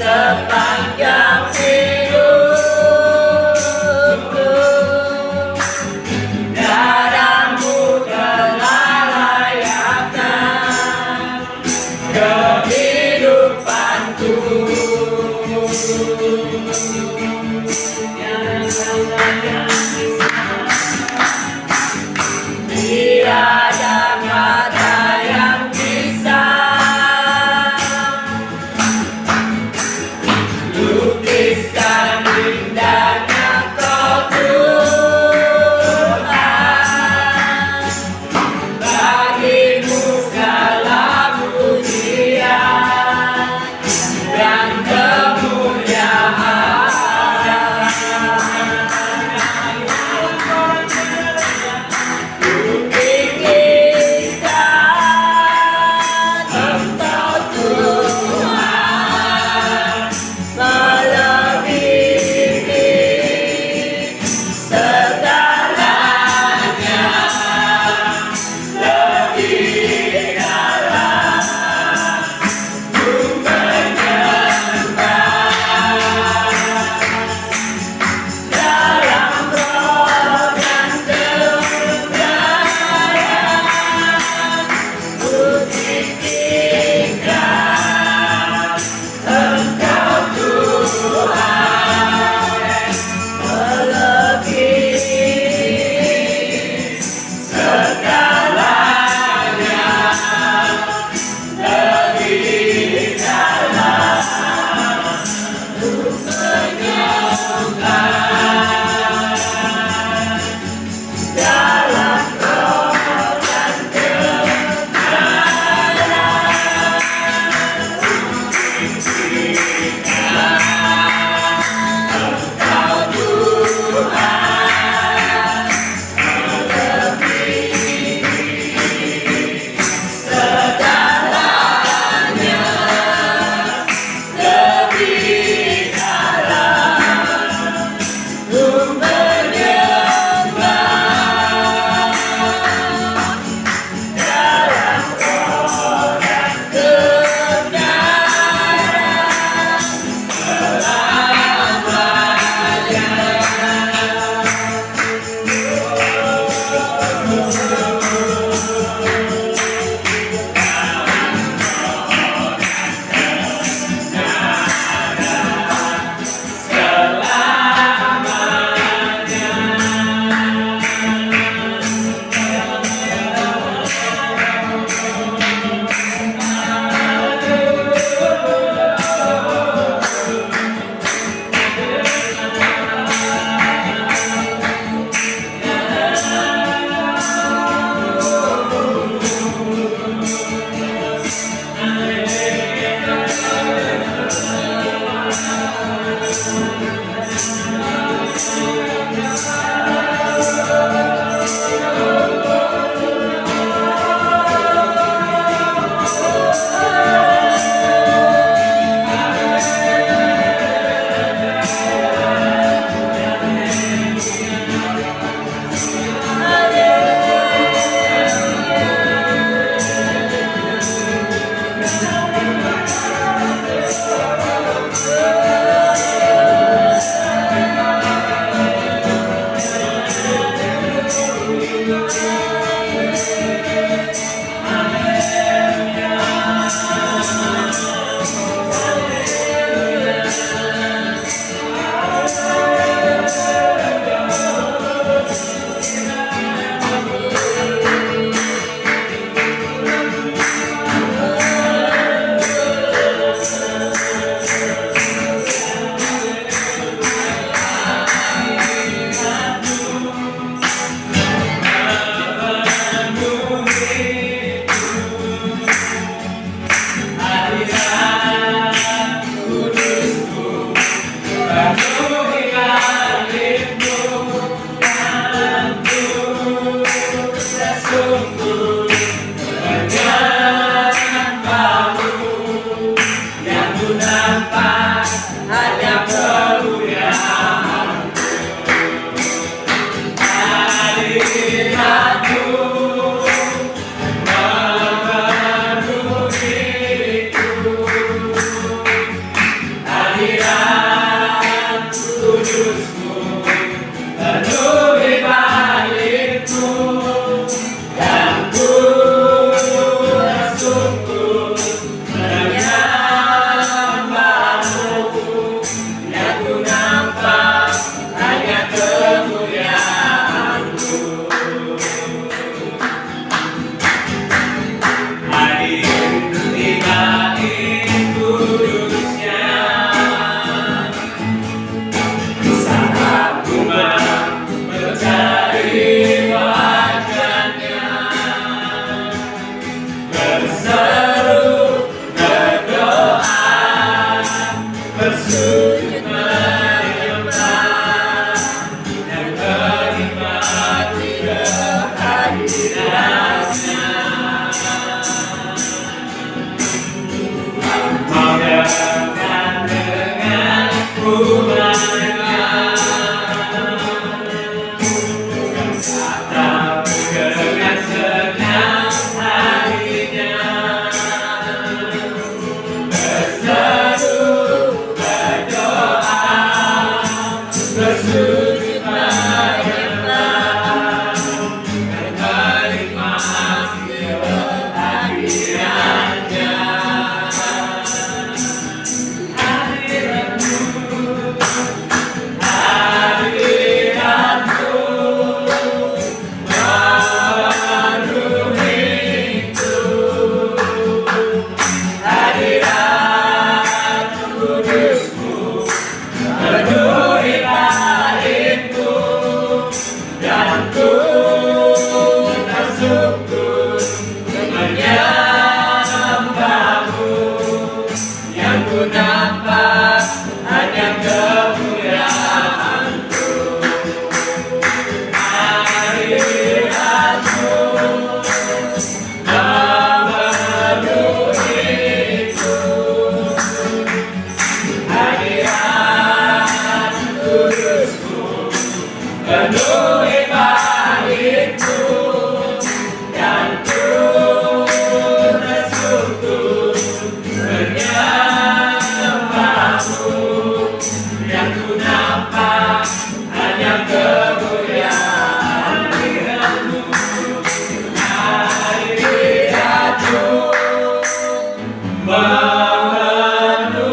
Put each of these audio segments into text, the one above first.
Sepanjang hidupku, darahmu telah layakkan kehidupanku. Tiada kata yang bisa lukiskan indahnya Kau Tuhan. Bagimu segala pujian.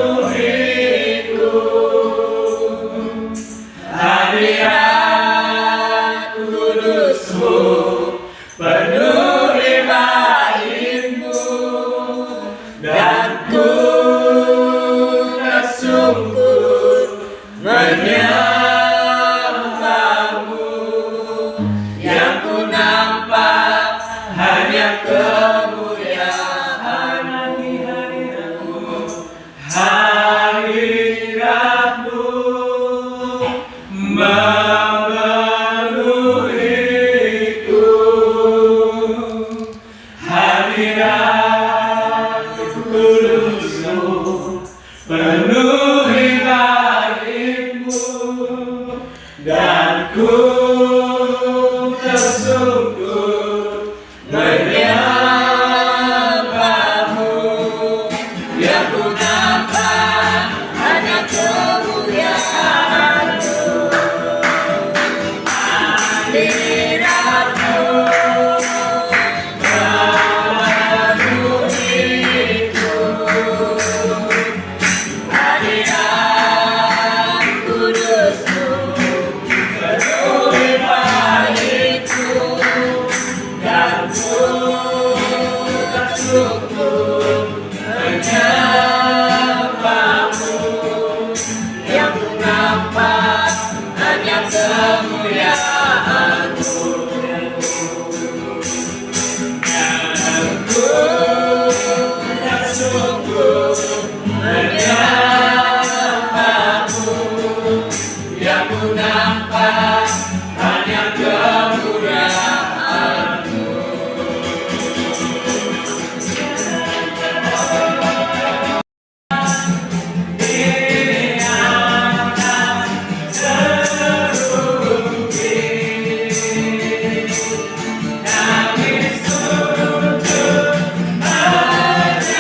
memenuhiku. Hadirat kudusmu penuhi baitmu, dan ku tersungkur menyembahmu. Yang ku nampak hanya kemuliaan-Mu, hadirat-Mu memenuhiku. Hadirat kudusmu penuhi baitmu, dan ku tersungkur menyembahmu. Yang ku nampak hanya kemuliaan-Mu, hadirat-Mu memenuhiku. Hadirat kudusmu penuhi baitmu, dan ku tersungkur menyembahmu. Yang ku nampak hanya kemuliaan-Mu, dan ku tersungkur menyembahmu. Yang ku nampak hanya kemuliaan-Mu. Kami sujud menyembah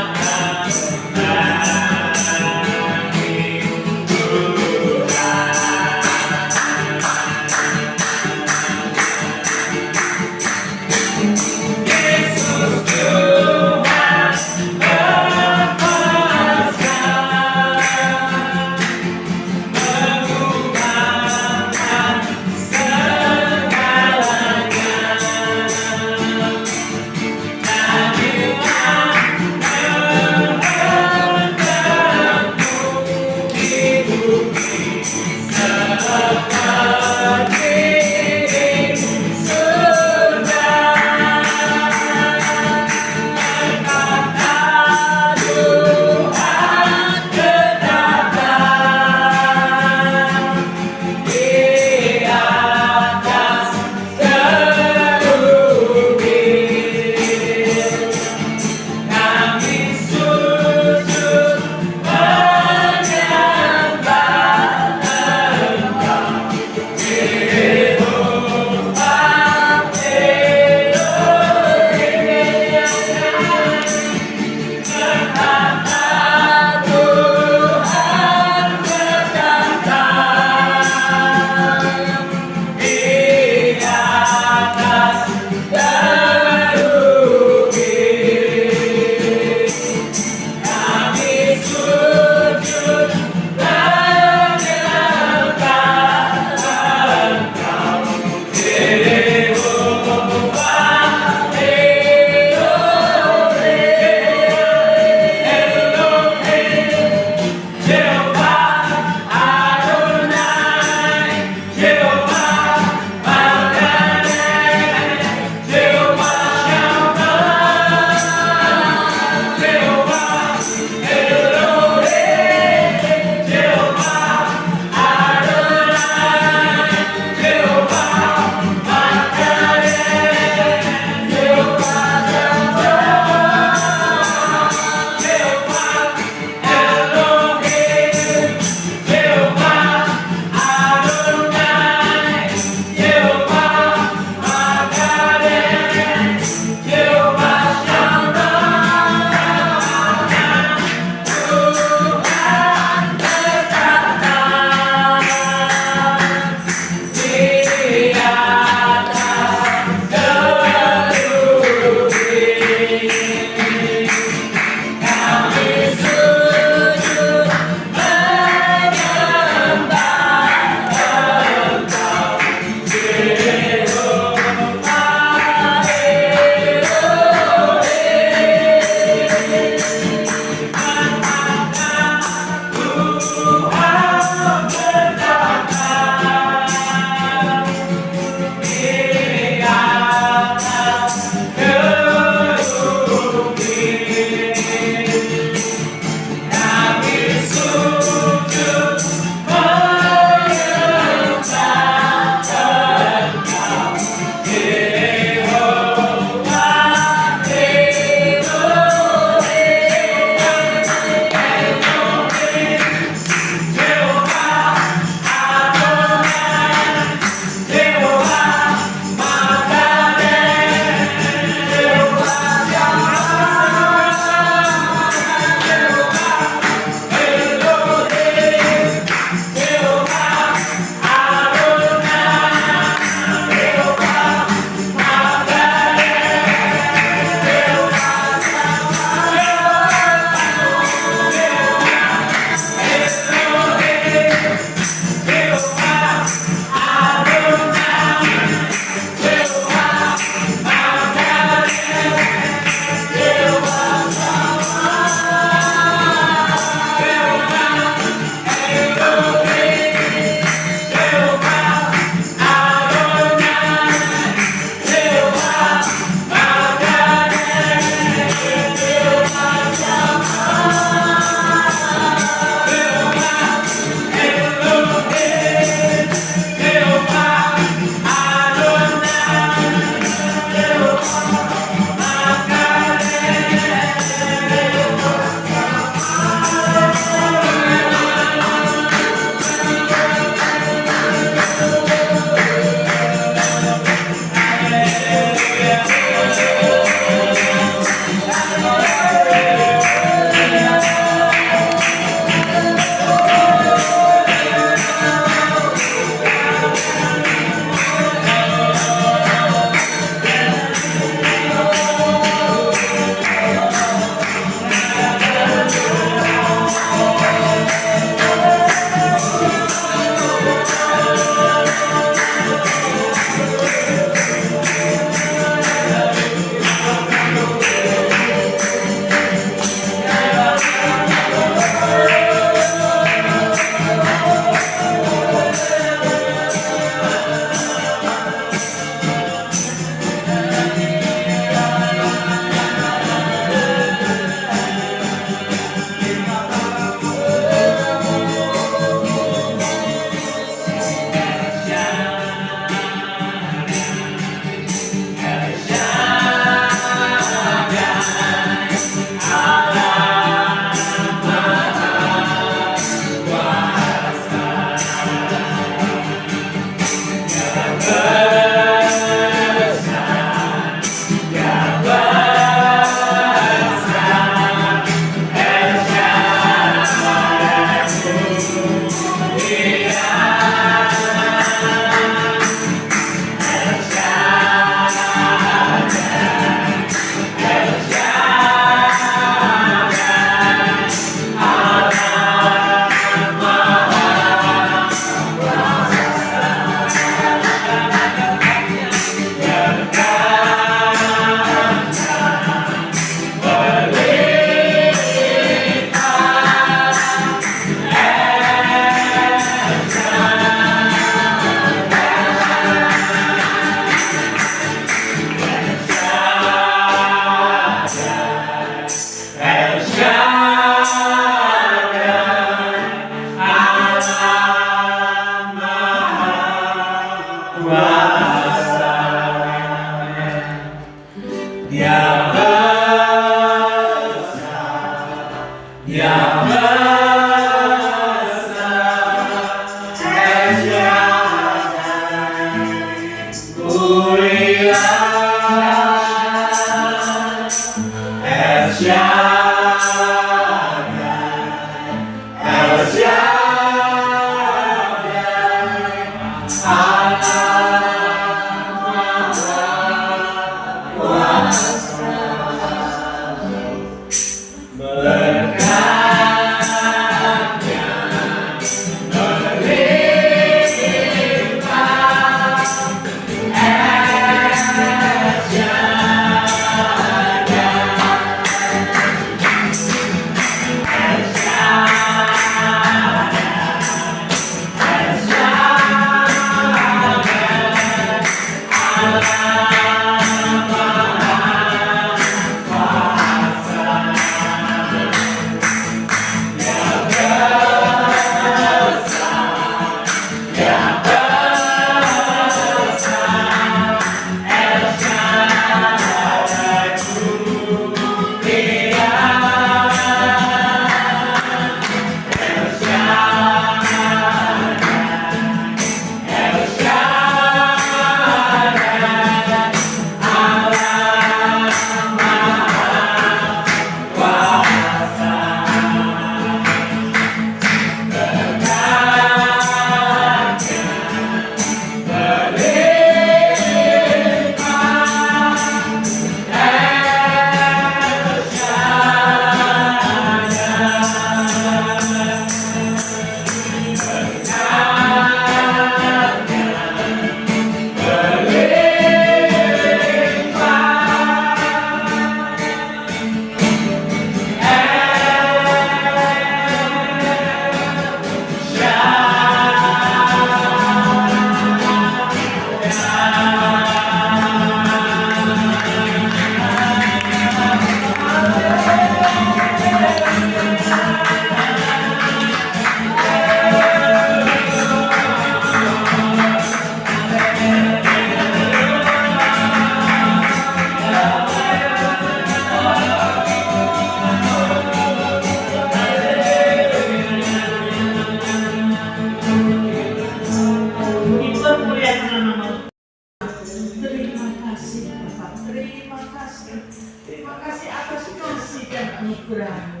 kasih Bapa, terima kasih. Terima kasih atas kasih dan anugerah-Mu.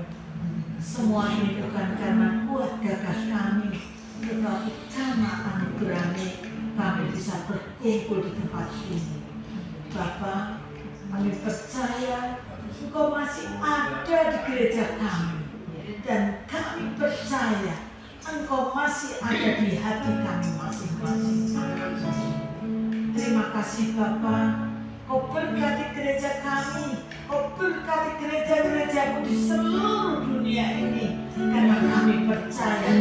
Semua ini bukan karena kuat gagah kami, tetapi karena anugerah-Mu kami bisa berkumpul di tempat ini. Bapa, kami percaya Engkau masih ada di gereja kami, dan kami percaya Engkau masih ada di hati kami masing-masing. Terima kasih Bapa, Kau berkati gereja kami, Kau berkati gereja-gerejamu di seluruh dunia ini, karena kami percaya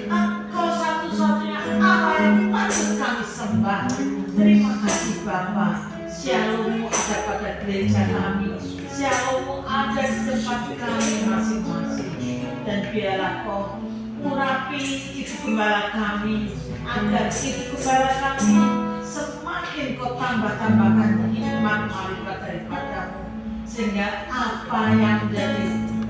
Engkau satu-satunya Allah yang patut kami sembah. Terima kasih Bapa, Shalom-Mu ada pada gereja kami, Shalom-Mu ada di tempat kami masing-masing, dan biarlah Kau urapi Ibu Gembala kami, agar Ibu Gembala kami semakin Kau tambah-tambahkan hikmat marifat daripada-Mu, sehingga apa yang menjadi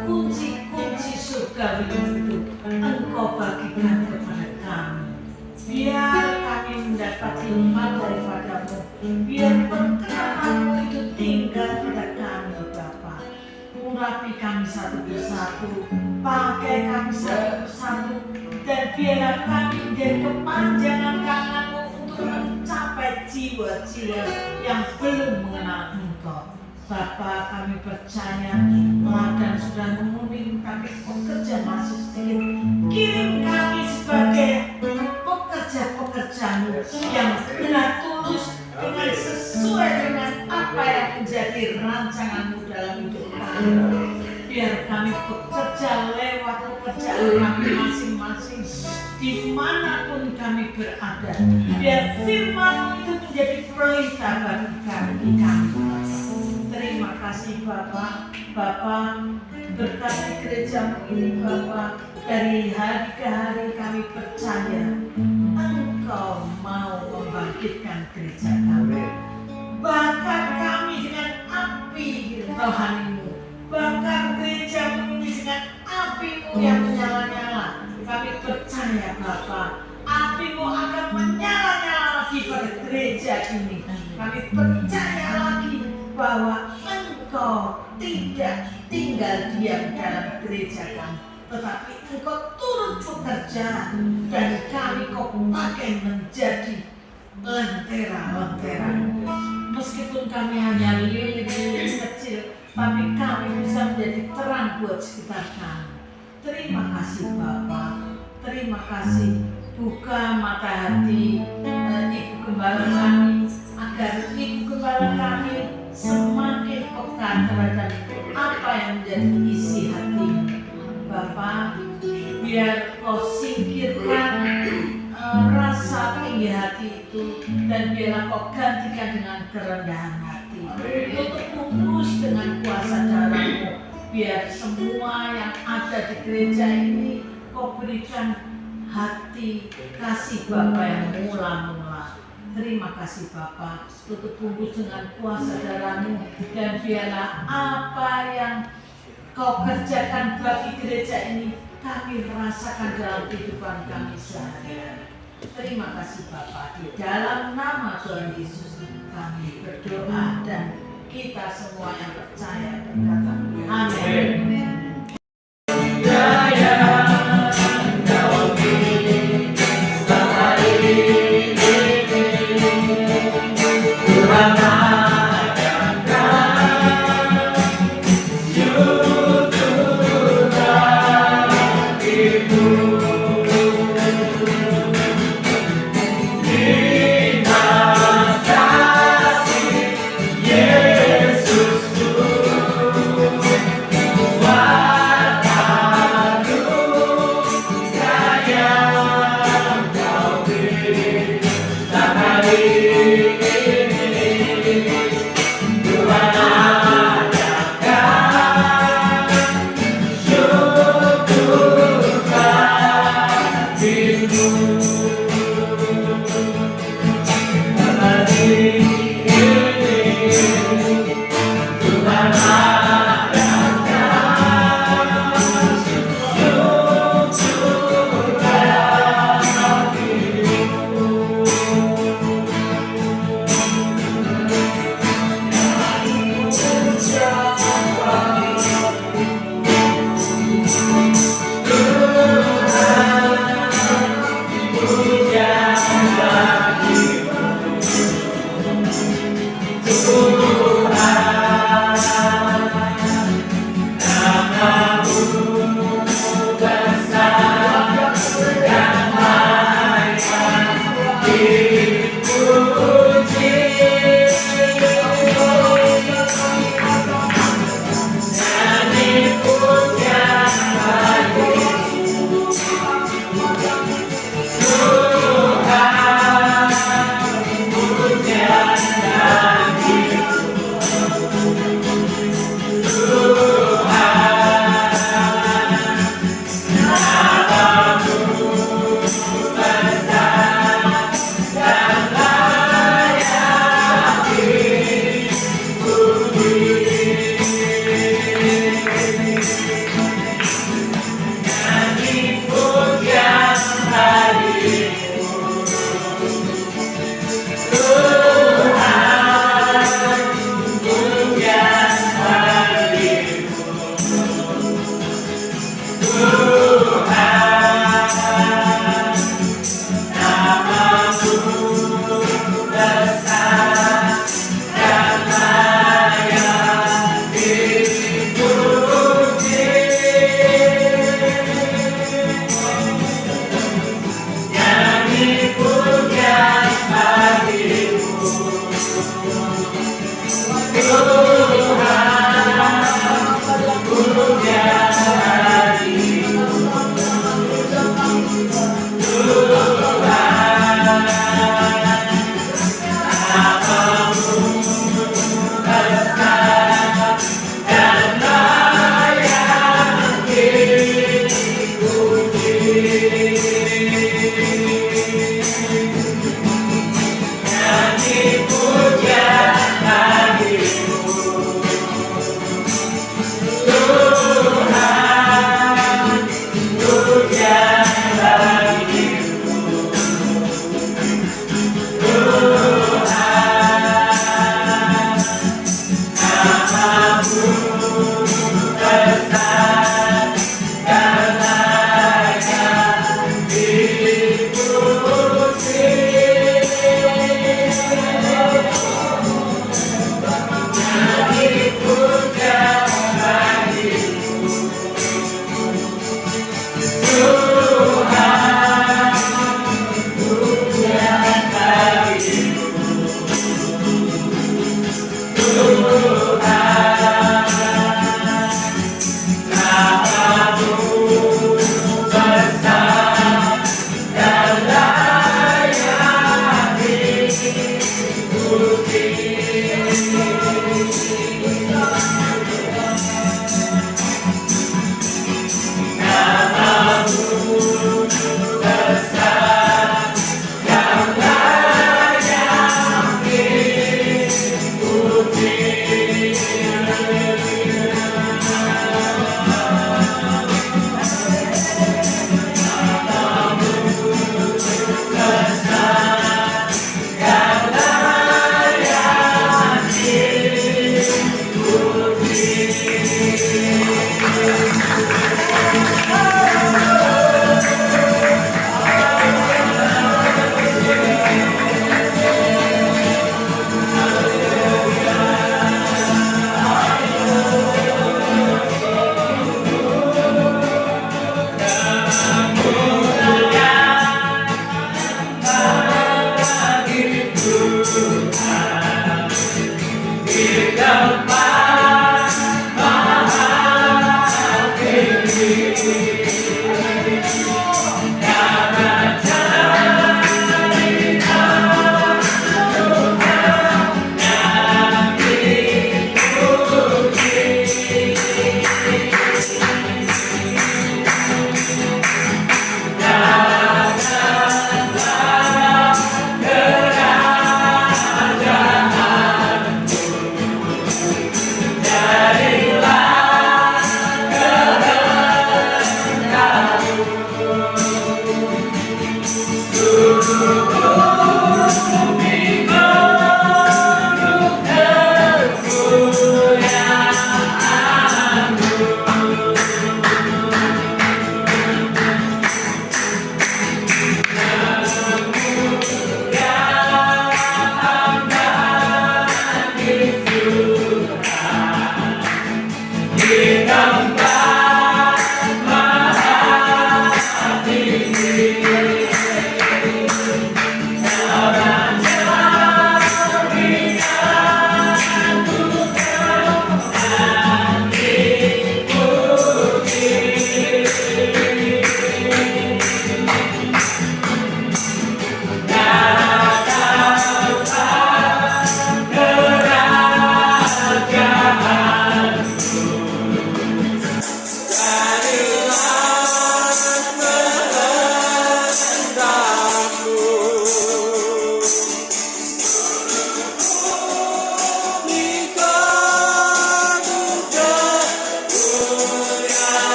kunci-kunci surga itu Engkau bagikan kepada kami. Biar kami mendapat hikmat daripada-Mu, biar perkenanan-Mu itu tinggal pada kami Bapa. Urapi kami satu persatu, pakai kami satu persatu, dan biarlah kami menjadi kepanjangan tangan-Mu untuk mencapai jiwa-jiwa yang belum mengenal Engkau. Bapa, kami percaya ladang sudah memenuhi, tapi pekerja masih sedikit. Kirim kami sebagai pekerja-pekerja-Mu yang benar tulus, dengan sesuai dengan apa yang menjadi rancangan-Mu dalam hidup kami. Biar kami bekerja lewat pekerjaan kami masing-masing, dimanapun kami berada. Biar firman-Mu itu menjadi perintah bagi kami. Terima kasih Bapa. Bapa, berkati gereja-Mu ini Bapa. Dari hari ke hari kami percaya Engkau mau membangkitkan gereja kami. Bakar kami dengan api rohani-Mu. Bakar gereja-Mu ini dengan api-Mu yang menyala-nyala. Kami percaya Bapa, api-Mu akan menyala-nyala lagi pada gereja ini. Kami percaya lagi bahwa Engkau tidak tinggal diam dalam gereja kami, tetapi Engkau turut bekerja, dan kami Kau pakai menjadi lentera-lentera. Meskipun kami hanya lilin-lilin kecil, tapi kami bisa menjadi terang buat sekitar kami. Terima kasih Bapa, terima kasih. Buka mata hati Ibu Gembala kami, agar Ibu Gembala kami semakin peka terhadap apa yang menjadi isi hati. Bapa, biar Kau singkirkan rasa tinggi hati itu, dan biarlah Kau gantikan dengan kerendahan hati. Tutup bungkus dengan kuasa darah-Mu. Biar semua yang ada di gereja ini Kau berikan hati kasih Bapa yang mula-mula. Terima kasih Bapa, tutup bungkus dengan kuasa darah-Mu, dan biarlah apa yang Kau kerjakan bagi gereja ini kami rasakan dalam kehidupan kami sehari-hari. Terima kasih Bapa, di dalam nama Tuhan Yesus kami berdoa, dan kita semua yang percaya berkata amin.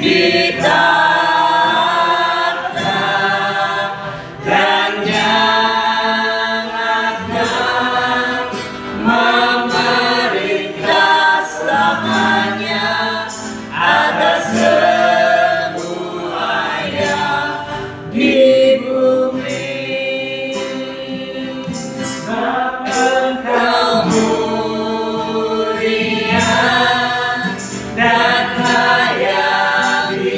ditata dan yang akan memerintah selamanya atas semuanya di bumi. Sebab Engkau mulia dan kaya di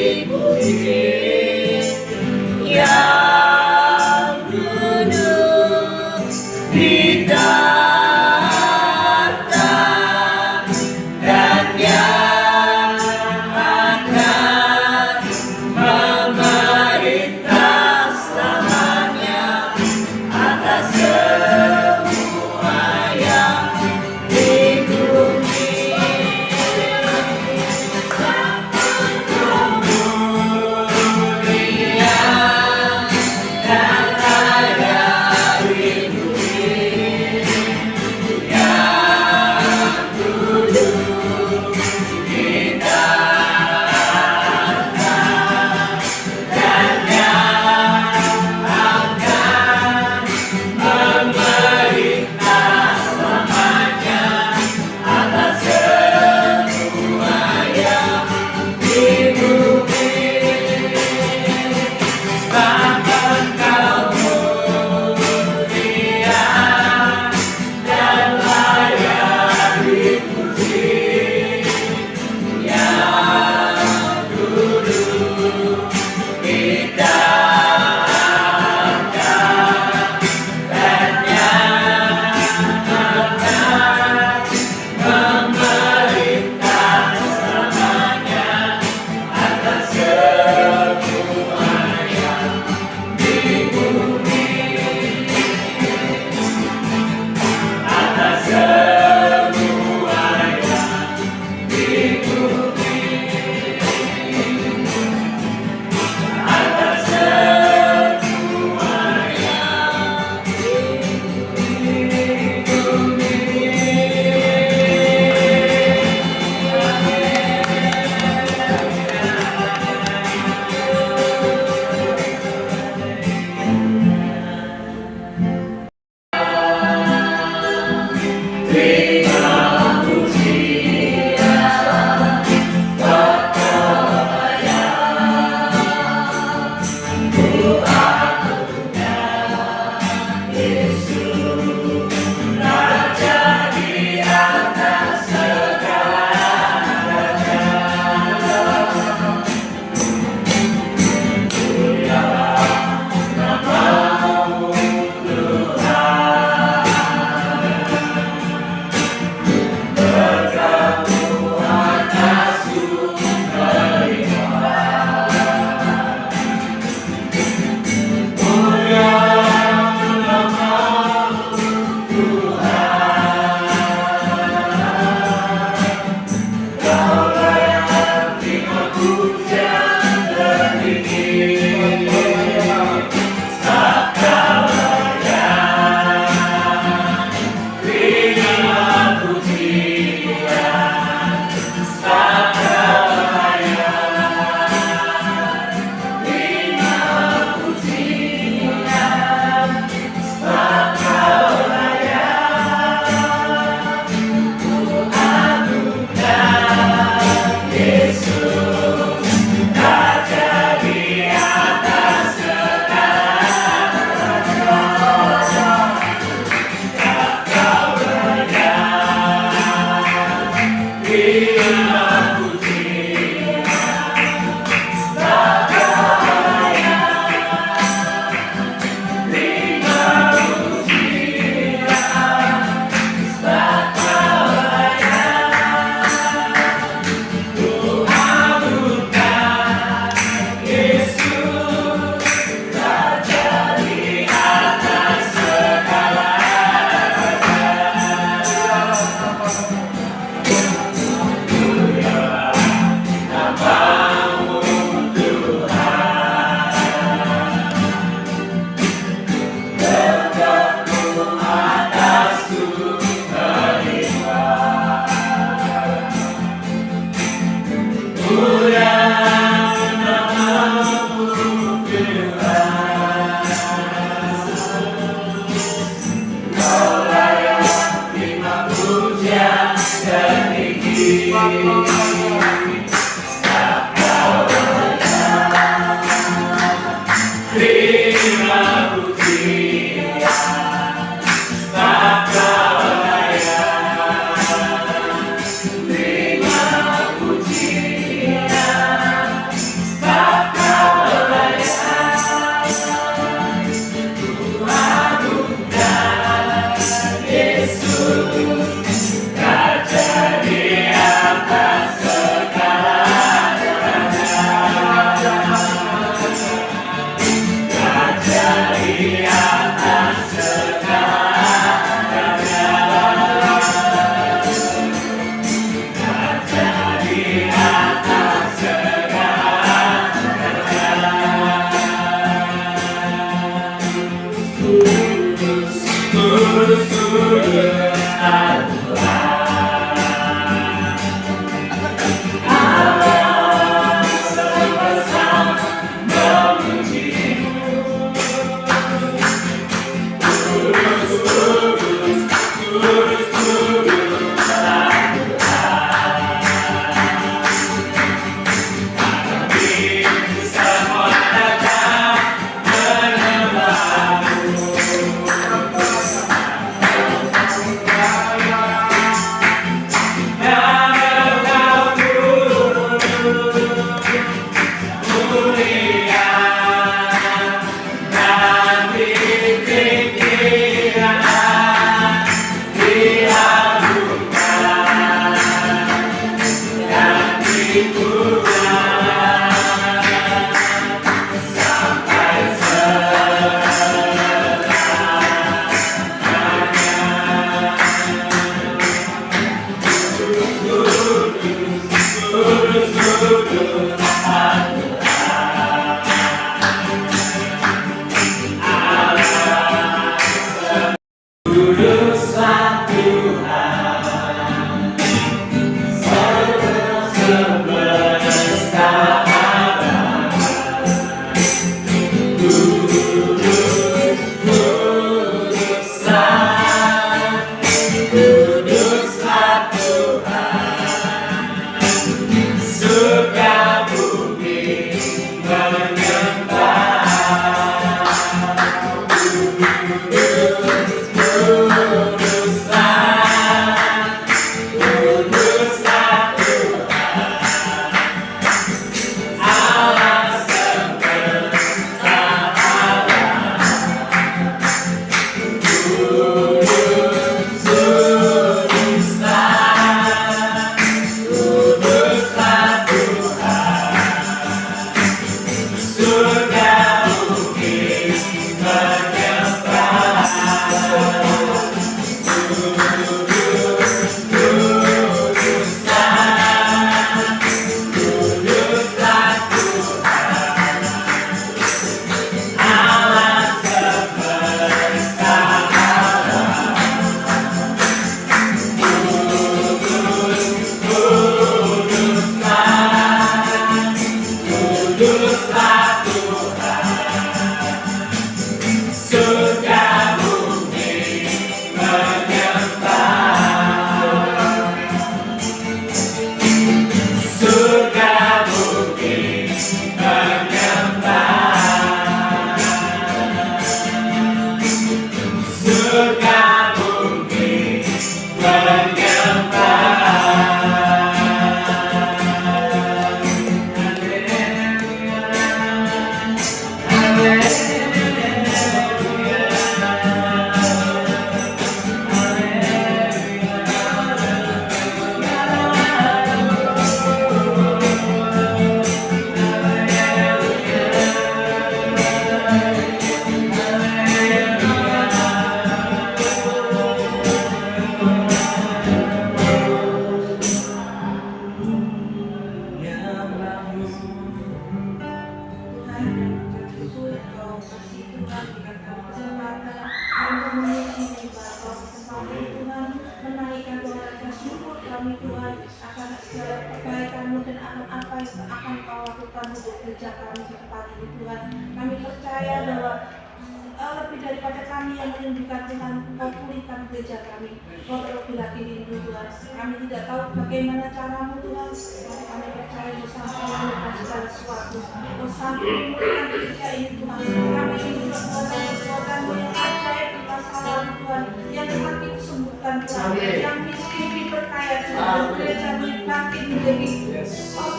Lebih daripada kami yang merindukan Tuhan, Engkau pulihkan gereja kami. Engkau terlebih lagi rindu Tuhan. Kami tidak tahu bagaimana caramu Tuhan, tapi kami percaya bersama melakukan segala sesuatu. Engkau sanggup memulihkan gereja ini Tuhan. Kami ingin perbuatan-perbuatan-Mu yang ajaib di masa lalu Tuhan, yang sakit sembuhkan Tuhan, yang miskin diperkaya Tuhan, gereja bangkit menjadi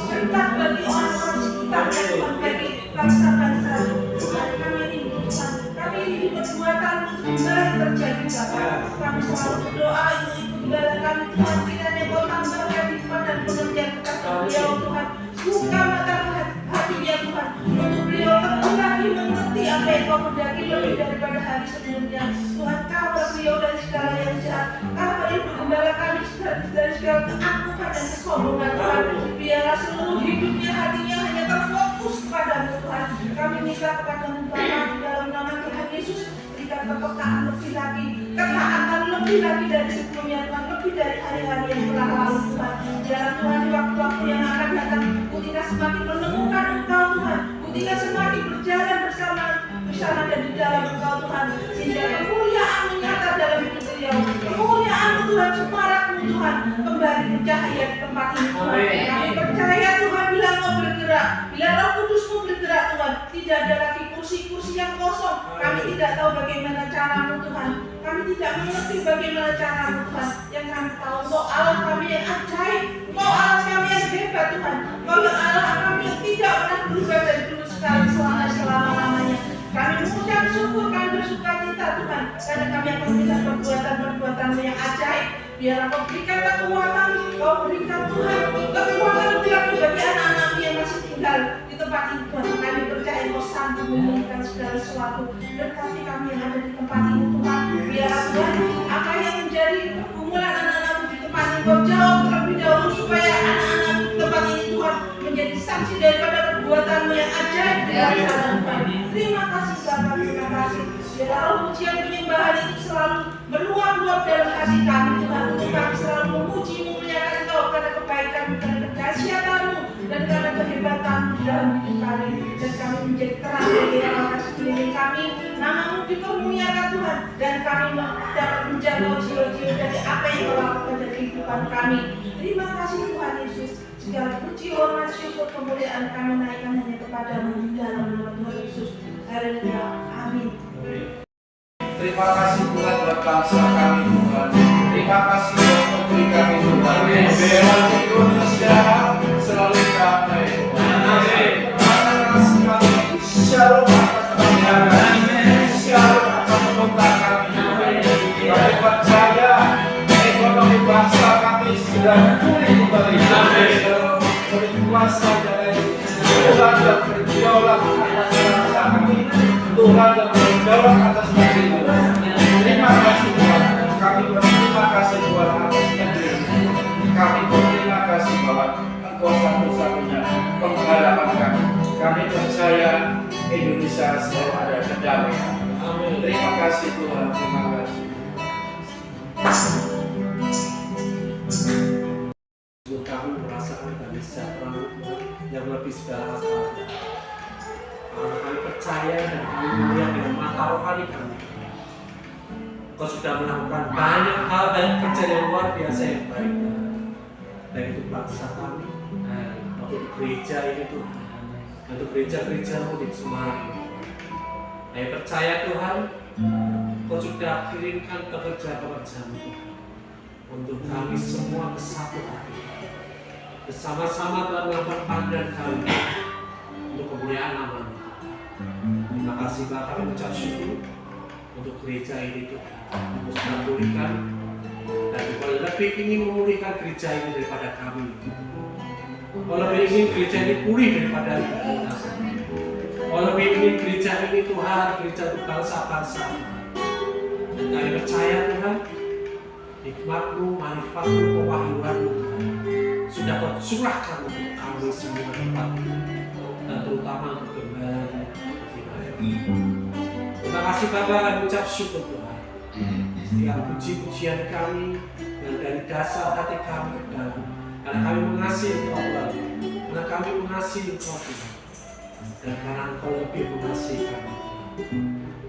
berkat bagi orang-orang sekitar Tuhan, bagi bangsa-bangsa. Tuhan, kami rindu Tuhan. Kami ini perbuatan kembali terjadi Bapak. Kami selalu berdoa itu ibadah kami Tuhan, kiranya Kau tambahkan hikmat dan pengertian kepada beliau Tuhan. Buka mata hatinya Tuhan, untuk beliau lebih lagi mengerti apa yang Kau hendaki lebih daripada hari sebelumnya. Tuhan, kawal beliau dari segala yang jahat. Kawal ibu gembala kami dari segala keangkuhan dan kesombongan Tuhan. Biarlah seluruh hidupnya, hatinya hanya terfokus kepada-Mu Tuhan. Kami minta kepada-Mu Bapa di dalam nama Tuhan Yesus, berikan kepekaan lebih lagi, ketaatan lebih lagi dari sebelumnya Tuhan, lebih dari hari-hari yang telah lalu Tuhan. Biarlah Tuhan di waktu-waktu yang akan datang, Kutika semakin menemukan Engkau Tuhan, Kutika semakin berjalan bersama dan di dalam Engkau Tuhan, sehingga kemuliaan-Mu nyata dalam hidup beliau. Kemuliaan-Mu Tuhan, semarak-Mu Tuhan, kembali bercahaya di tempat ini Tuhan. Kami percaya Tuhan, bila Engkau bergerak, bila Roh Kudus-Mu bergerak Tuhan, tidak ada lagi kursi-kursi yang kosong. Kami tidak tahu bagaimana cara-Mu Tuhan, kami tidak mengerti bagaimana cara-Mu Tuhan. Yang kami tahu, Engkau Allah kami yang ajaib, Engkau Allah kami yang hebat Tuhan, Engkau Allah kami yang tidak pernah berubah dari dulu sekali selama-lamanya. Kami mengucap syukur, kami bersuka cita Tuhan, karena kami akan melihat perbuatan-perbuatan-Mu yang ajaib. Biarlah Kau berikan kekuatan, Kau berikan Tuhan kekuatan lebih lagi bagi anak-anak-Mu yang masih tinggal di tempat ini Tuhan. Kami percaya Kau sanggup memulihkan segala sesuatu. Berkati kami yang ada di tempat ini Tuhan. Biarlah Tuhan, apa yang menjadi pergumulan anak-anak-Mu di tempat ini Kau jawab terlebih dahulu, supaya anak-anak di tempat ini Tuhan menjadi saksi daripada perbuatan-Mu yang ajaib di dalam Tuhan. Terima kasih Bapa, terima kasih. Biarlah roh pujian penyembahan itu selalu meluap-luap dalam hati kami Tuhan, untuk kami selalu memuji, memuliakan Engkau karena kebaikan-Mu, karena kedahsyatan-Mu, dan karena kehebatan-Mu dalam hidup kami. Dan kami menjadi terang bagi orang-orang sekeliling kami. Nama-Mu dipermuliakan Tuhan, dan kami dapat menjaga jiwa-jiwa dari apa yang Kau lakukan dalam kehidupan kami. Terima kasih Tuhan Yesus. Segala puji, hormat, syukur, kemuliaan kami naikkan hanya kepada-Mu. Terima kasih Tuhan buat bangsa kami Tuhan. Terima kasih buat negeri kami Tuhan. Biar Indonesia selalu damai Tuhan. Terima kasih kami. Shalom atas kami. Shalom atas kota kami Tuhan. Kami percaya ekonomi bangsa kami sudah pulih kembali. Berkuasa dari Tuhan dan berdaulat atas bangsa kami. Tuhan dan berdaulat atas negeri Tuhan. Terima kasih Tuhan. Kami berterima kasih Tuhan atas negeri. Kami berterima kasih bahwa Engkau satu-satunya pengharapan kami. Kami percaya Indonesia selalu ada kedamaian. Amin. Terima kasih Tuhan. Terima kasih. Kami merasakan dari sejahtera yang lebih segala apa. Kami percaya dan kami melihat dengan mata rohani kami. Kau sudah melakukan banyak hal dan kerja yang luar biasa yang baik. Dan itu bangsa kami, untuk gereja ini Tuhan, untuk gereja-gerejamu di Semarang. Kami percaya Tuhan, Kau sudah kirimkan pekerja-pekerjamu Tuhan, untuk kami semua bersatu hati, bersama-sama Tuhan melakukan panggilan kami untuk kemuliaan nama-Mu. Terima kasih Bapak, kami ucap syukur untuk gereja ini Tuhan. Kau sudah pulihkan dan Kau lebih ingin memulihkan gereja ini daripada kami. Kau lebih ingin gereja ini pulih daripada kita. Kau lebih ingin gereja ini Tuhan, gereja untuk bangsa-bangsa. Dan kami percaya Tuhan, hikmat-Mu, manfaat-Mu, pewahyuan-Mu sudah Kau curahkan untuk kami semua tempat ini, dan terutama untuk gembala. Terima kasih Bapak, kami ucap syukur Tuhan. Setiap puji-pujian kami dan dari dasar hati kami ke dalam, karena kami mengasihi Engkau Tuhan, karena kami mengasihi Engkau Tuhan, dan karena Engkau lebih mengasihi kami.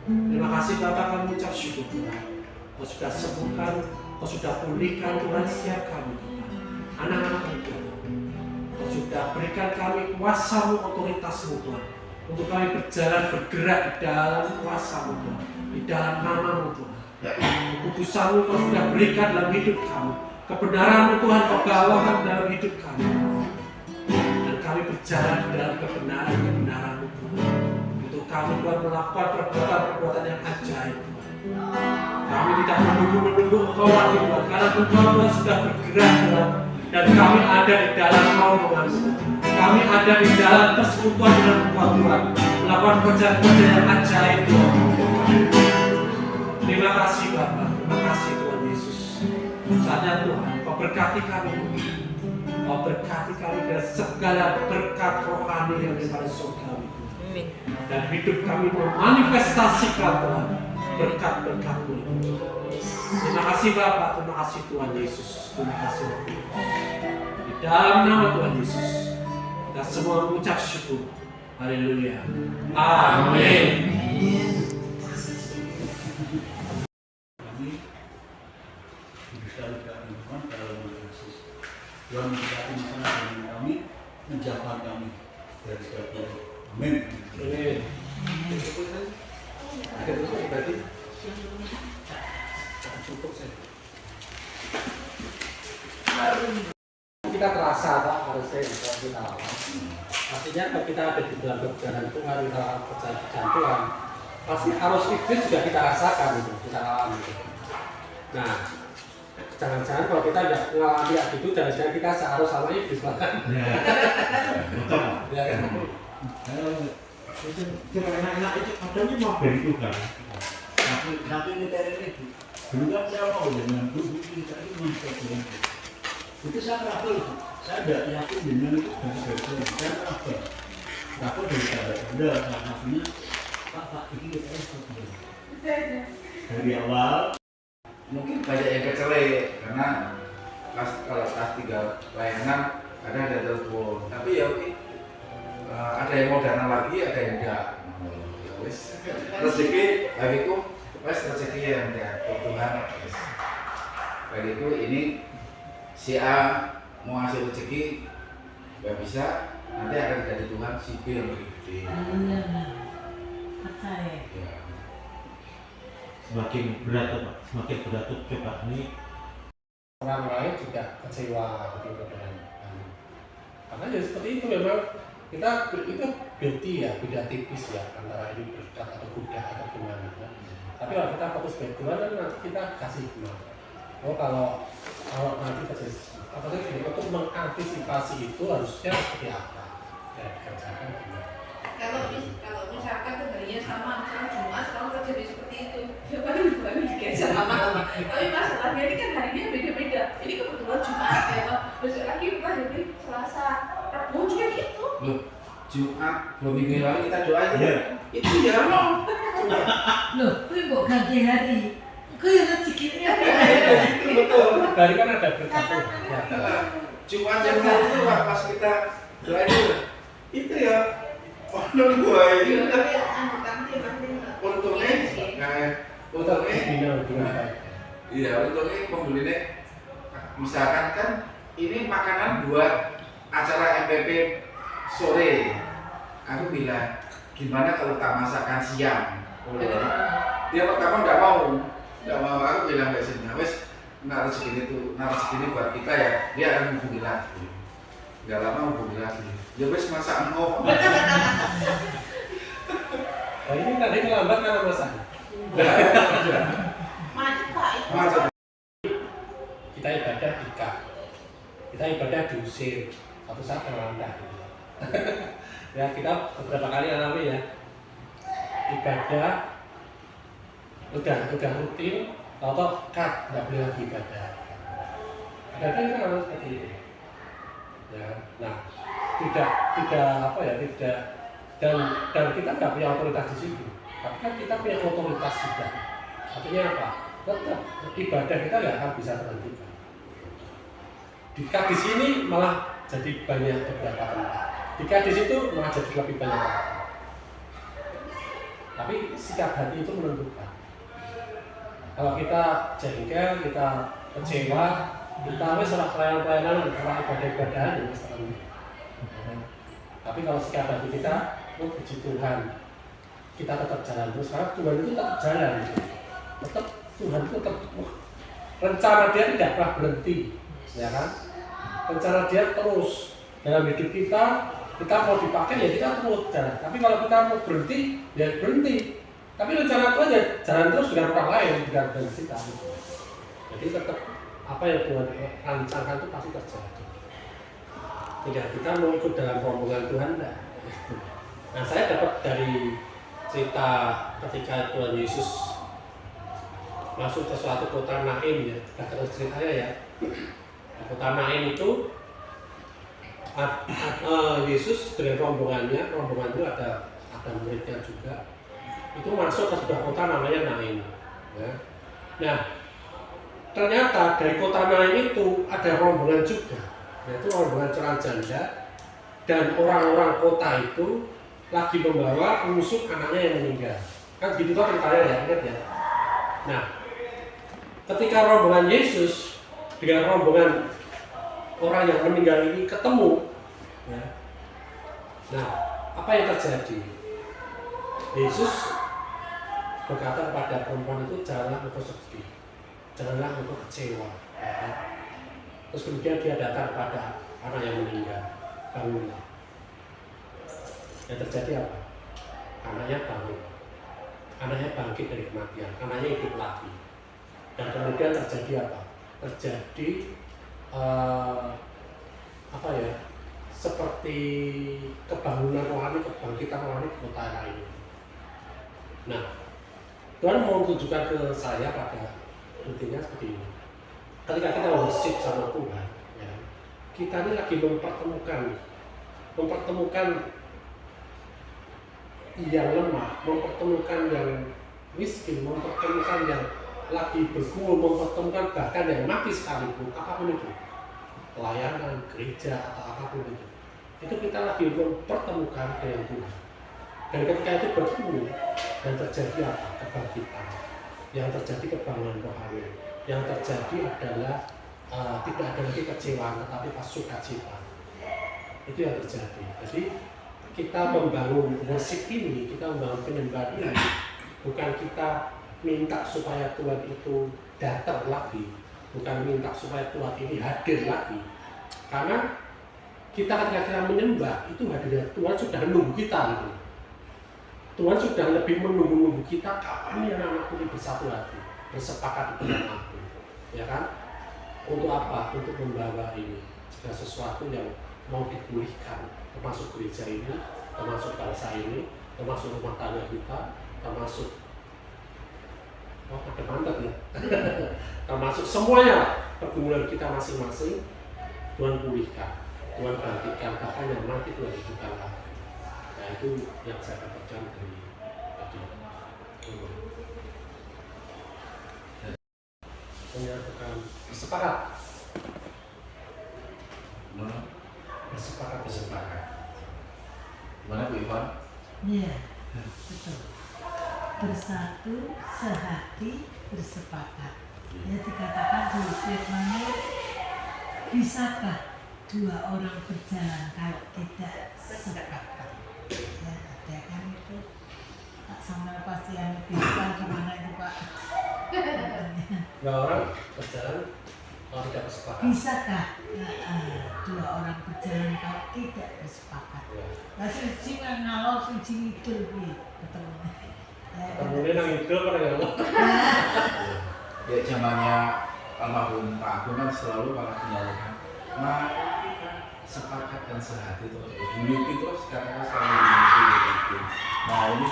Terima kasih Bapak, kami ucap syukur Tuhan. Kau sudah sembuhkan, Kau sudah pulihkan Tuhan setiap kami Tuhan, anak-anak Tuhan. Kau sudah berikan kami kuasa-Mu, otoritas-Mu Tuhan, untuk kami berjalan bergerak di dalam kuasa-Mu Tuhan, di dalam nama-Mu Tuhan. Kudus-Mu Kau sudah berikan dalam hidup kami, kebenaran-Mu Tuhan Kau bawakan dalam hidup kami, dan kami berjalan di dalam kebenaran-kebenaran-Mu Tuhan. Untuk kami Tuhan melakukan perbuatan-perbuatan yang ajaib Tuhan. Kami tidak menunggu Engkau lagi Tuhan, karena Engkau Tuhan sudah bergerak Tuhan, dan kami ada di dalam rombongan-Mu. Kami ada di dalam persekutuan dengan Engkau Tuhan, melakukan kerja-kerja yang ajaib Tuhan. Terima kasih Bapa, terima kasih Tuhan Yesus. Saatnya Tuhan, Kau berkati kami, Kau berkati kami dengan segala berkat rohani yang daripada surga-Mu. Dan hidup kami memanifestasikan Tuhan berkat-berkat-Mu. Terima kasih Bapa, terima kasih Tuhan Yesus, terima kasih. Di dalam nama Tuhan Yesus, kita semua mengucap syukur. Haleluya. Amin. Tuhan memberkati masalah dengan kami, menjauhkan kami dari segala buruk. Amin. Amin. Berarti cukup saya. Kita terasa Pak, harusnya kita lawan. Artinya kalau kita ada di dalam perjalanan Tuhan, kita perjalanan Tuhan, pasti arus iblis juga kita rasakan gitu, kita alami gitu. Nah, jangan-jangan kalau kita nggak mengalami itu, jangan-jangan kita seharus sama iblis bahkan. Ya kan? Itu enak-enak itu katanya mau Itu kan. Tapi ini dari itu. Dulu kan saya mau dengan dulu kita itu masuk itu saya merasa itu. Saya tidak yakin dengan itu dari saya merasa. Aku dari saya ada artinya Pak ini kita seperti dari awal. Mungkin banyak yang kecelek karena kalau kelas 3 layanan kadang ada telepon, tapi ya oke. Ada yang mau dana lagi, ada yang enggak. Ya wis. Rezeki bagiku wis rezeki yang diatur Tuhan. Bagiku ini si A mau ngasih rezeki nggak bisa, nanti akan dari Tuhan si B yang lebih gede. percaya. Ya. semakin berat Pak, semakin berat tuh coba ini. Orang lain juga kecewa gitu dengan kami. Karena ya seperti itu memang kita itu beda tipis ya antara ini berkat atau budak atau gimana. Ya. Tapi kalau kita fokus ke Tuhan kan nanti kita kasih gimana. Oh kalau nanti terjadi apa sih gini, untuk mengantisipasi itu harusnya seperti apa ya dikerjakan gimana. Kalau misalkan tuh harinya sama, misalnya Jumat kalau terjadi seperti itu, ya paling bukan digeser lama-lama. Tapi masalahnya ini kan harinya beda-beda. Ini kebetulan Jumat ya, Pak. Besok lagi kita hari Selasa, Rabu juga gitu. Loh, Jumat 2 minggu yang lalu kita doa Iya. itu ya loh. Loh, kuwi mbok ganti hari. Kuwi rezekine apa? Itu betul. Dari kan ada berkat tuh. Ya. Jumat yang lalu itu Pak, pas kita doa itu ya. Oh, gua ini untungnya, iya untungnya pembelinya misalkan kan ini makanan buat acara MPP sore, aku bilang gimana kalau tak masakan siang. Dia pertama nggak mau, aku bilang nggak sini, wes naruh segini buat kita ya, dia akan hubungi lagi. Nggak lama hubungi lagi, ya wes masak mau. Nah ini tadi terlambat karena masak. Macet Pak. Macet. Kita ibadah kita ibadah diusir satu saat terlambat. Ya kita beberapa kali alami ya ibadah udah rutin, atau cut nggak boleh lagi ibadah. Kadang-kadang kita harus seperti itu. Ya, nah tidak apa ya tidak dan kita nggak punya otoritas di situ. Tapi kan kita punya otoritas juga. Artinya apa? Tetap ibadah kita nggak akan bisa terhentikan. Di sini malah jadi banyak beberapa tempat. Di situ malah jadi lebih banyak tempat. Tapi sikap hati itu menentukan. Kalau kita jengkel, kita kecewa, kita wes ora pelayanan ibadah-ibadahan ya wis terus. Tapi kalau sikap hati kita, oh puji Tuhan, kita tetap jalan terus karena Tuhan itu tetap jalan. Tetap Tuhan itu tetap rencana Dia tidak pernah berhenti, ya kan? Rencana Dia terus dalam hidup kita mau dipakai ya kita terus jalan. Tapi kalau kita mau berhenti, ya berhenti. Tapi rencana Tuhan ya jalan terus dengan orang lain, dengan kita. Jadi tetap apa yang Tuhan rancangkan itu pasti terjadi. Tidak kita mau ikut dalam rombongan Tuhan enggak. Nah saya dapat dari cerita ketika Tuhan Yesus masuk ke suatu kota Naim ya, kata ceritanya ya. Kota Naim itu Yesus dengan rombongan itu ada muridnya juga. Itu masuk ke sebuah kota namanya Naim. Ya. Nah ternyata dari kota Naim itu ada rombongan juga, yaitu rombongan cerah janda, dan orang-orang kota itu lagi membawa menusuk anaknya yang meninggal. Kan gitu toh ceritanya ya, ingat ya. Nah, ketika rombongan Yesus dengan rombongan orang yang meninggal ini ketemu, ya. Nah, apa yang terjadi? Yesus berkata kepada perempuan itu, janganlah engkau sedih, janganlah engkau kecewa. Ya. Terus kemudian dia datang kepada anak yang meninggal, bangunlah. Yang terjadi apa? Anaknya bangun, anaknya bangkit dari kematian, anaknya hidup lagi. Dan kemudian terjadi apa? Terjadi apa ya? Seperti kebangunan rohani, kebangkitan rohani di kota lain. Nah, Tuhan mau tunjukkan ke saya pada intinya seperti ini. Ketika kita worship sama Tuhan, ya, kita ini lagi mempertemukan yang lemah, mempertemukan yang miskin, mempertemukan yang lagi bergumul, mempertemukan bahkan yang mati sekalipun, apapun itu, pelayanan, gereja atau apapun itu kita lagi mempertemukan dengan Tuhan. Dan ketika itu bertemu dan terjadi apa? Kebangkitan, yang terjadi kebangunan rohani, yang terjadi adalah tidak ada lagi kecewaan, tetapi sukacita. Itu yang terjadi. Jadi kita membangun worship ini, kita membangun penyembahan ini, bukan kita minta supaya Tuhan itu datang lagi, bukan minta supaya Tuhan ini hadir lagi. Karena kita ketika kita menyembah itu hadirnya Tuhan sudah menunggu kita gitu. Tuhan sudah lebih menunggu kita kapan ya anakku ini bersatu lagi, bersepakat dengan aku, ya kan? Untuk apa? Untuk membawa ini segala sesuatu yang mau dipulihkan, termasuk gereja ini, termasuk bangsa ini, termasuk rumah tangga kita, termasuk ada mantap ya, termasuk semuanya pergumulan kita masing-masing. Tuhan pulihkan, Tuhan bangkitkan, bahkan yang mati Tuhan hidupkan lagi. Nah itu yang saya dapatkan dari tadi. Menyatakan bersepakat, bersepakat. Gimana Bu Ivan? Iya, betul. Bersatu, sehati, bersepakat. Ya dikatakan di firman-Nya, bisakah dua orang berjalan kalau tidak sepakat? Ya, ada kan itu. Pak Samuel pasti yang lebih tahu gimana itu Pak. Dua orang berjalan kalau tidak bersepakat. Bisakah dua orang berjalan kalau tidak bersepakat? Ya. Lah siji ngalor siji ngidul piye ketemunya. Kemudian yang itu pada nggak Ya zamannya almarhum Pak Agung kan selalu kalau menyatakan, mari kita sepakat dan sehati terus. Unity terus katakan selalu unity. Nah ini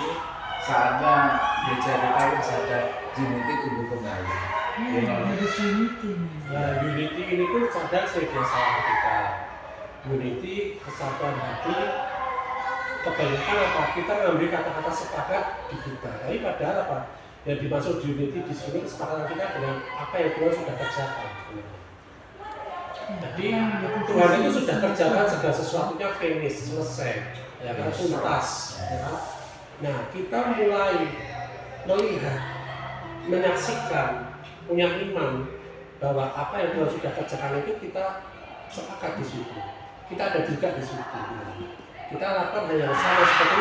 saatnya gereja kita harus ada unity tumbuh kembali. Harus unity. Nah, unity ini pun sadar sebagai salah ketika unity, kesatuan hati. Kebanyakan apa? Kita ngambil kata-kata sepakat di kita. Tapi padahal apa? Yang dimaksud unity di sini kesepakatan kita dengan apa yang Tuhan sudah kerjakan. Jadi Tuhan itu sudah kerjakan segala sesuatunya finish, selesai, ya kan, tuntas. Ya kan? Nah, kita mulai melihat, menyaksikan, punya iman bahwa apa yang Tuhan sudah kerjakan itu kita sepakat di situ. Kita ada juga di situ. Kita lakukan hal yang sama seperti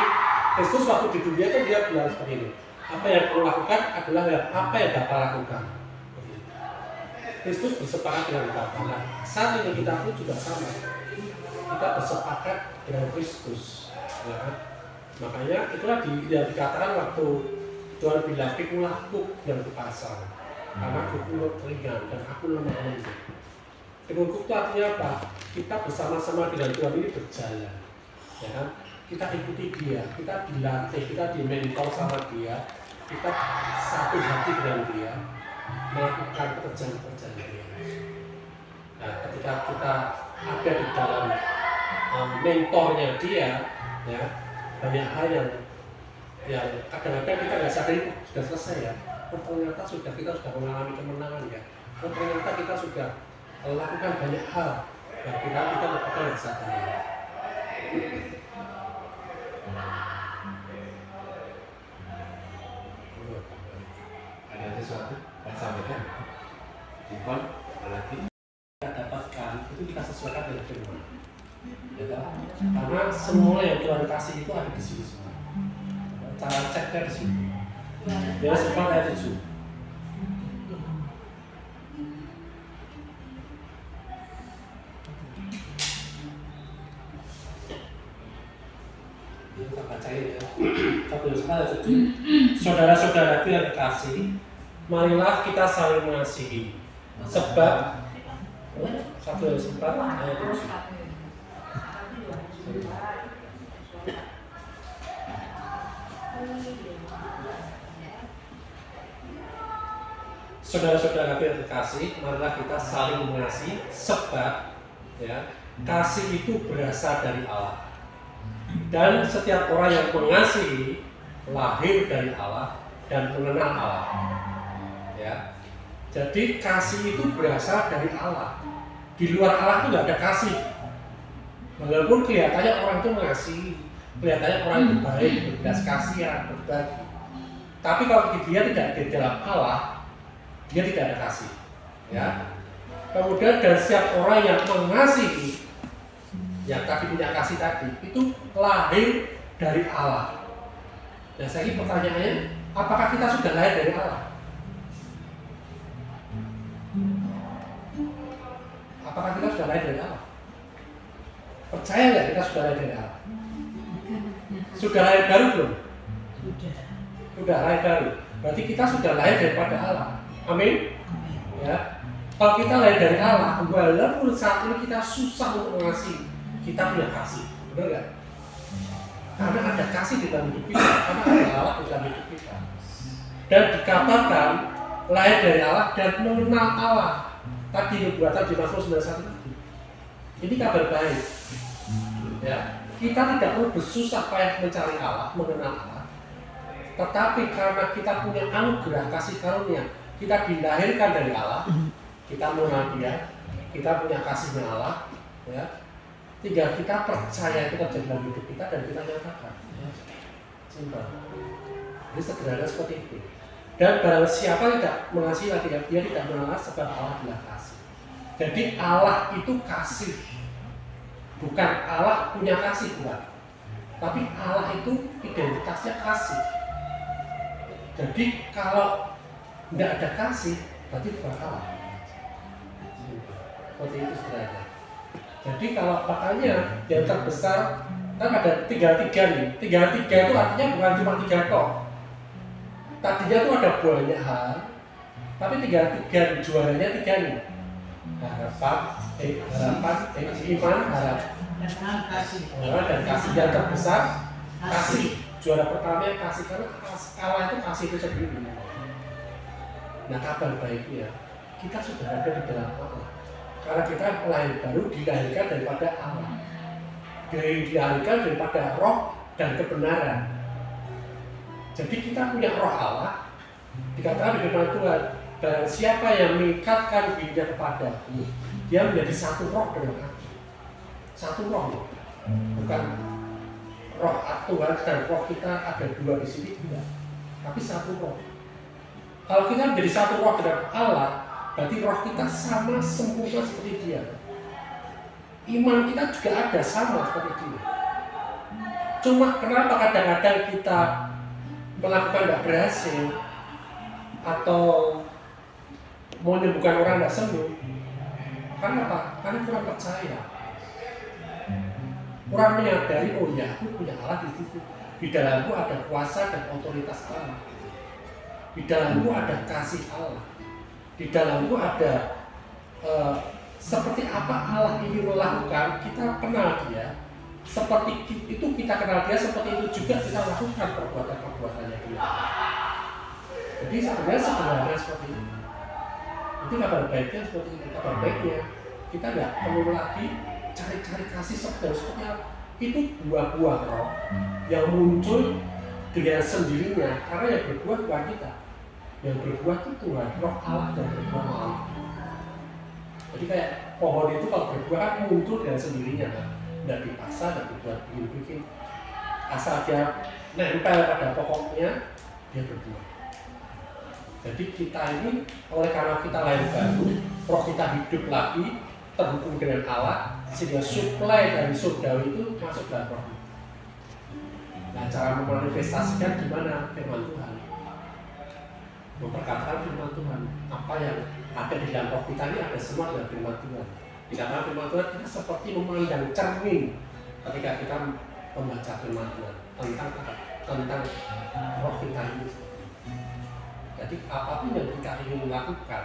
Kristus waktu di dunia kan dia bilang seperti ini. Apa yang perlu lakukan adalah apa yang Bapa lakukan. Kristus bersepakat dengan Bapa. Nah, saat ini kita pun juga sama. Kita bersepakat dengan Kristus. Ya kan? Makanya itulah yang dikatakan waktu Tuhan bilang, "Pikulah aku yang kupasang, karena aku ringan dan aku lemah lembut." Pikul itu artinya apa? Kita bersama-sama dengan Tuhan ini berjalan. Ya kan? Kita ikuti dia, kita dilatih, kita dimentor sama dia, kita satu hati dengan dia, melakukan pekerjaan-pekerjaan dia. Nah, ketika kita ada di dalam mentornya dia, ya, banyak hal yang kadang-kadang kita nggak sadari sudah selesai ya. Oh, ternyata kita sudah mengalami kemenangan ya. Oh, ternyata kita sudah melakukan banyak hal yang kita lakukan nggak sadari. Ada sesuatu yang sampaikan? Ivan, ada lagi? Kita dapatkan itu kita sesuaikan dengan firman. Ya kan? Karena semua yang Tuhan kasih itu ada di sini semua. Cara ceknya di sini. Ya, semua ada 7. Kita bacain ya. 1 Saudara-saudaraku yang dikasih, marilah kita saling mengasihi. Sebab 1 ayat 7. Saudara-saudaraku yang dikasih, marilah kita saling mengasihi. Sebab ya, kasih itu berasal dari Allah. Dan setiap orang yang mengasihi lahir dari Allah dan mengenal Allah. Ya. Jadi kasih itu berasal dari Allah. Di luar Allah itu nggak ada kasih. Walaupun kelihatannya orang itu mengasihi, kelihatannya orang itu baik, berbelas kasihan, berbagi. Tapi kalau dia tidak di dalam Allah, dia tidak ada kasih. Ya. Kemudian dan setiap orang yang mengasihi, yang tadi punya kasih tadi, itu lahir dari Allah. Nah, saya ini pertanyaannya, Apakah kita sudah lahir dari Allah? Apakah kita sudah lahir dari Allah? Percaya nggak kita sudah lahir dari Allah? Sudah lahir baru belum? Sudah. Sudah lahir baru. Berarti kita sudah lahir daripada Allah. Amin. Ya. Kalau kita lahir dari Allah, walaupun saat ini kita susah untuk mengasihi, kita punya kasih. Benar nggak? Karena ada kasih di dalam hidup kita, karena ada Allah di dalam hidup kita. Dan dikatakan lahir dari Allah dan mengenal Allah. Tadi nubuatan di Mazmur 91 tadi. Ini kabar baik. Ya, kita tidak perlu bersusah payah mencari Allah, mengenal Allah. Tetapi karena kita punya anugerah kasih karunia, kita dilahirkan dari Allah, kita mengenal Dia, kita punya kasihnya Allah, ya. Tinggal kita percaya itu terjadi dalam hidup kita dan kita nyatakan. Ya. Simpel. Jadi sederhana seperti itu. Dan barang siapa tidak mengasihi lagi, dia tidak mengenal sebab Allah adalah kasih. Jadi Allah itu kasih. Bukan Allah punya kasih, bukan. Tapi Allah itu identitasnya kasih. Jadi kalau tidak ada kasih, berarti bukan Allah. Seperti itu sederhana. Jadi kalau makanya yang terbesar kan ada 33 nih. 33 itu artinya bukan cuma 3 tok. Tadinya tuh ada banyak hal, tapi 33 juaranya 3 nih. Harapan, iman, harap, Dan kasih. dan kasih yang terbesar kasih. Juara pertamanya kasih, karena Allah itu kasih itu sendiri. Nah, kabar baiknya kita sudah ada di dalam Allah. Karena kita lahir baru, dilahirkan daripada Allah, dilahirkan daripada roh dan kebenaran. Jadi kita punya roh Allah. Dikatakan di firman Tuhan, barang siapa yang mengikatkan dirinya kepadaku, dia menjadi satu roh dengan aku. Satu roh, bukan roh Tuhan dan roh kita ada dua di sini, tidak. Tapi satu roh. Kalau kita menjadi satu roh dengan Allah, berarti roh kita sama sempurna seperti Dia. Iman kita juga ada sama seperti Dia. Cuma kenapa kadang-kadang kita melakukan tidak berhasil atau mau menyembuhkan orang tidak sembuh? Karena apa? Karena kurang percaya. Kurang menyadari, oh ya, aku punya Allah di situ. Di dalamku ada kuasa dan otoritas Allah. Di dalamku ada kasih Allah. Di dalamku ada seperti apa Allah ini melakukan, kita kenal Dia. Seperti itu kita kenal Dia, seperti itu juga kita lakukan perbuatan-perbuatannya Dia. Jadi sebenarnya sederhana seperti itu. Itu kabar baiknya seperti itu. Kabar baiknya kita nggak perlu lagi cari-cari kasih sebenarnya. Itu buah-buah roh yang muncul dengan sendirinya, karena yang berbuah bukan kita. Yang berbuah itu Tuhan, roh Allah dan berbuah Allah. Jadi kayak pohon itu kalau berbuah kan muncul dengan sendirinya kan. Tidak dipaksa, tidak dibuat bikin. Asal dia nempel pada pokoknya, dia berbuah. Jadi kita ini, oleh karena kita lahir baru, roh kita hidup lagi, terhubung dengan Allah, sehingga suplai dari surgawi itu masuk dalam roh. Nah, cara memanifestasikan gimana? Firman Tuhan. Memperkatakan firman Tuhan. Apa yang ada di dalam roh kita ini ada semua dalam firman Tuhan. Di dalam firman Tuhan kita seperti memandang cermin ketika kita membaca firman Tuhan tentang roh kita ini. Jadi apapun yang kita ingin lakukan,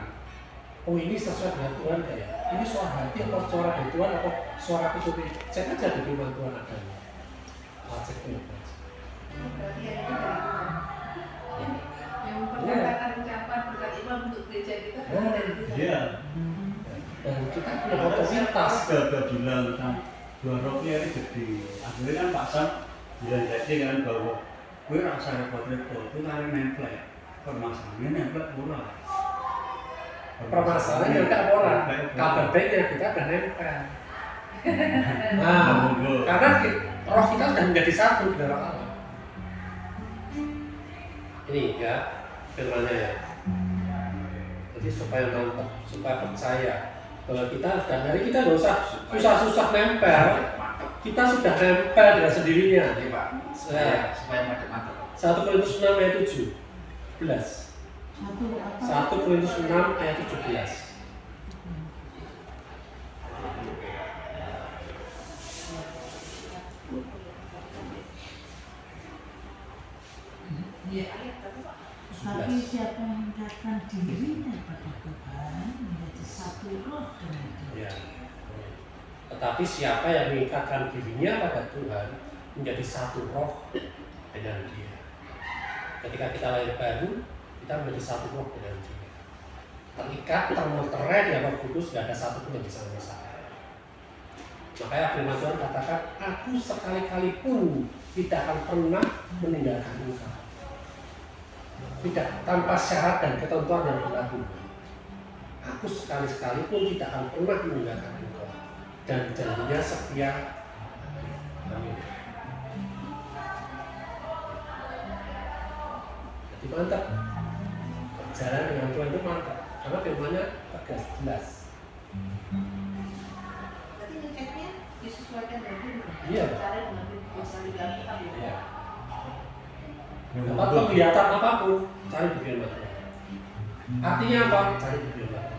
oh ini sesuai dengan Tuhan kayak, ini suara hati atau suara dari Tuhan atau suara kesukaan, cek aja di firman Tuhan adanya. Cek itu. Berarti ya itu dari Tuhan. Yang memperkatakan ucapan berkat iman untuk gereja kita dari Tuhan. Iya. Dan kita punya otoritas. Gak bilang kan dua rohnya ini jadi akhirnya kan Pak Sam bilang tadi kan bahwa gue rasa repot-repot, gue tarik nempel. Permasalahannya nempel murah. Permasalahannya enggak orang. Kabar baiknya kita udah nempel. Nah, karena roh kita sudah menjadi satu di dalam Allah. Ini ya firman-Nya ya. Jadi supaya mantap, supaya percaya bahwa kita sudah dari kita nggak usah susah-susah nempel. Kita sudah nempel dengan sendirinya. Iya Pak, Supaya supaya mantap-mantap. 1 Korintus 6 ayat 7. 17. Satu apa? 1 Korintus 6 ayat 17. Ya. Tapi siapa yang mengatakan dirinya pada Tuhan menjadi satu roh dengan Dia. Ya. Tetapi siapa yang mengikatkan dirinya pada Tuhan menjadi satu roh dengan Dia. Ketika kita lahir baru, kita menjadi satu roh dengan Dia. Terikat, termeterai di Roh Kudus, tidak ada satu pun yang bisa memisahkan. Makanya firman Tuhan katakan, aku sekali-kali pun tidak akan pernah meninggalkan engkau. Tidak, tanpa syarat dan ketentuan yang berlaku. Aku sekali-sekali pun tidak akan pernah meninggalkan engkau. Dan janjinya setia. Amin. Jadi mantap. Berjalan dengan Tuhan itu mantap. Karena firman-Nya tegas, jelas. Berarti ngeceknya disesuaikan dengan firman. Iya. Cara dengan firman di dalam kitab ya. Ya. Dapat penglihatan apapun, cari di firman Tuhan. Artinya apa? Cari di firman Tuhan.